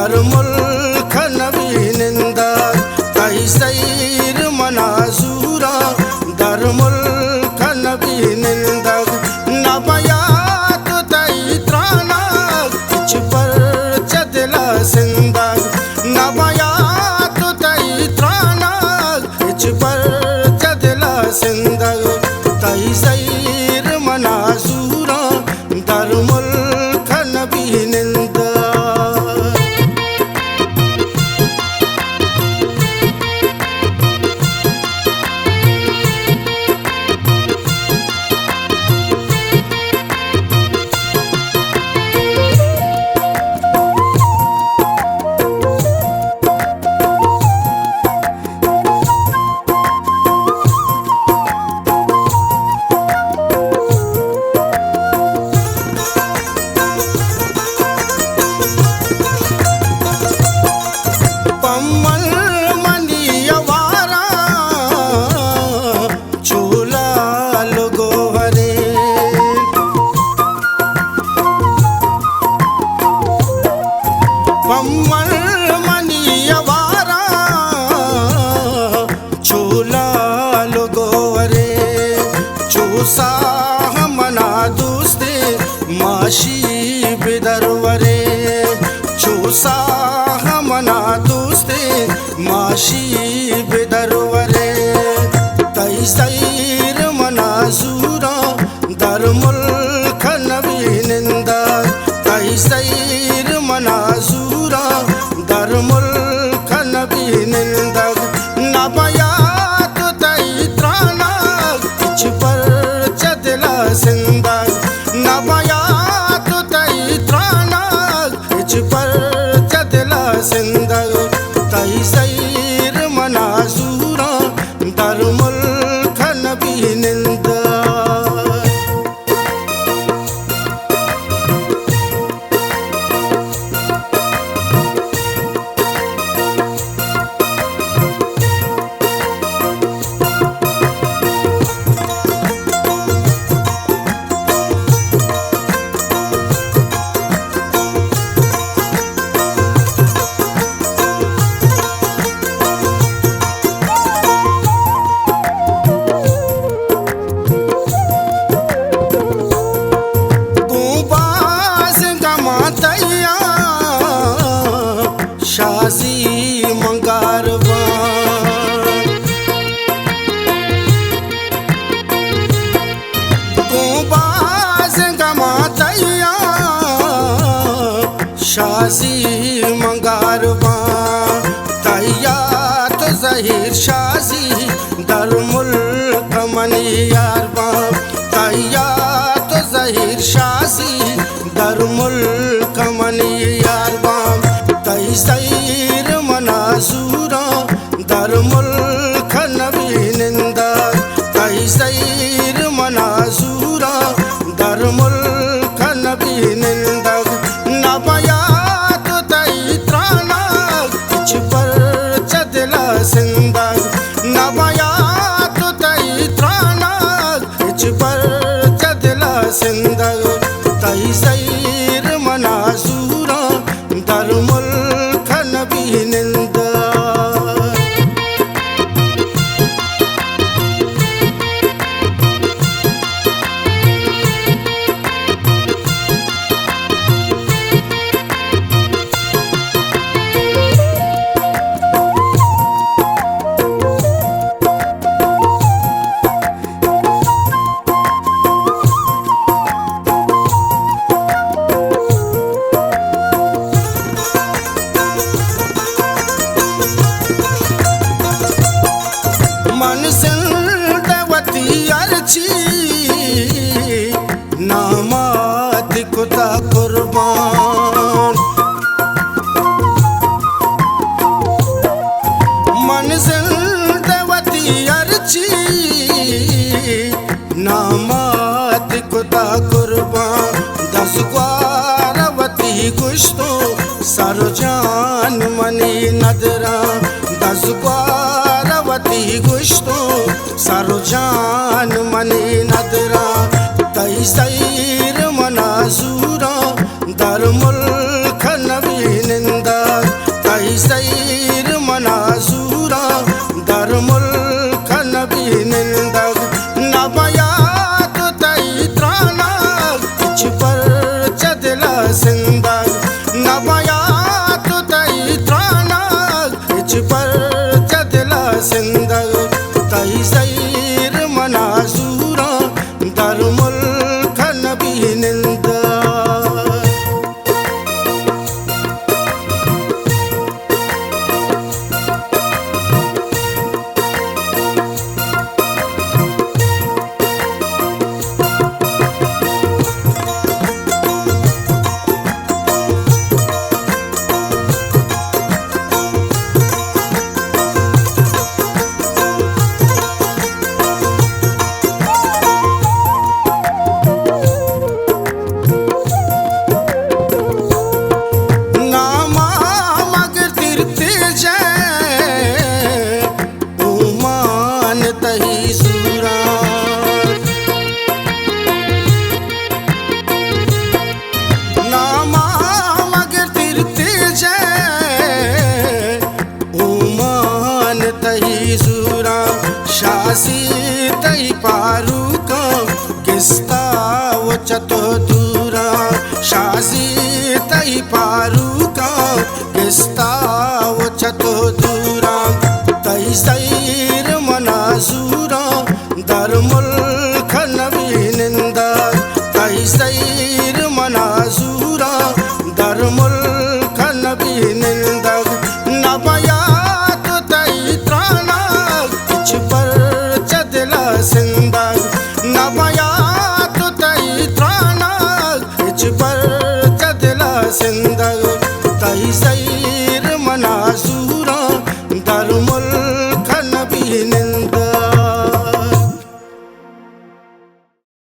दर मुल्क नबीनिंदा तई सैर मनाजूरा दर मुल्क नबीनिंदा नबयात तई त्राना किच पर चदला सिंदा नबयात तई त्राना किच पर चदला सिंदा तई सैर मनाजूरा दर मुल्क नबीनिंदा मना दोस्ते माशी बिदरवरे चूसा मना दोस्ते माशी बिदरवरे तई सैर मनाजूरा दर मुल्क नबीनिंदा तई सैर मनाजूरा दर मुल्क नबीनिंदा नबयात तई त्राना किच पर चदला सिंदा नबयात तई त्राना किच पर चदला सिंदा तई सैर मनाजूरा दर मुल्क नबीनिंदा शाजी मंगारवा बाज गमातैया शाजी मंगारवा तैया तो जहीर शाजी दर मुल्क मनियारवा तैया तो जहीर शाजी दर मुल्क मनियारवा तई सैर मनाजूरा दर मुल्क नबीनिंदा तई सैर मनाजूरा दर मुल्क नबीनिंदा नबयात तई त्राना किच पर चदला सिंदा नबयात तई त्राना किच पर चदला सिंदा तई सैर मनाजूरा दर मुल्क नबीनिंदा नामात खुदा कुर्बान मंजिल देवती अर्ची नामात खुदा कुर्बान दसग्वारवती गुश्तो सरजान मनी नदरा दसग्वारवती गुश्तो सरजान मनी नदरा तई सैर मनाजूरा दर मुल्क नबीनिंदा वचतो दूरा शाजी तई पारू का किस्ता वचतो दूरा तई सैर मनाजूरा दरमुल खनवी निंदा तई सैर मनाजूरा दरमुल खनवी निंदा नबयात तई त्राना किच पर चदला सिंदा नबयात तई त्राना किच पर चदला सिंदा तई सैर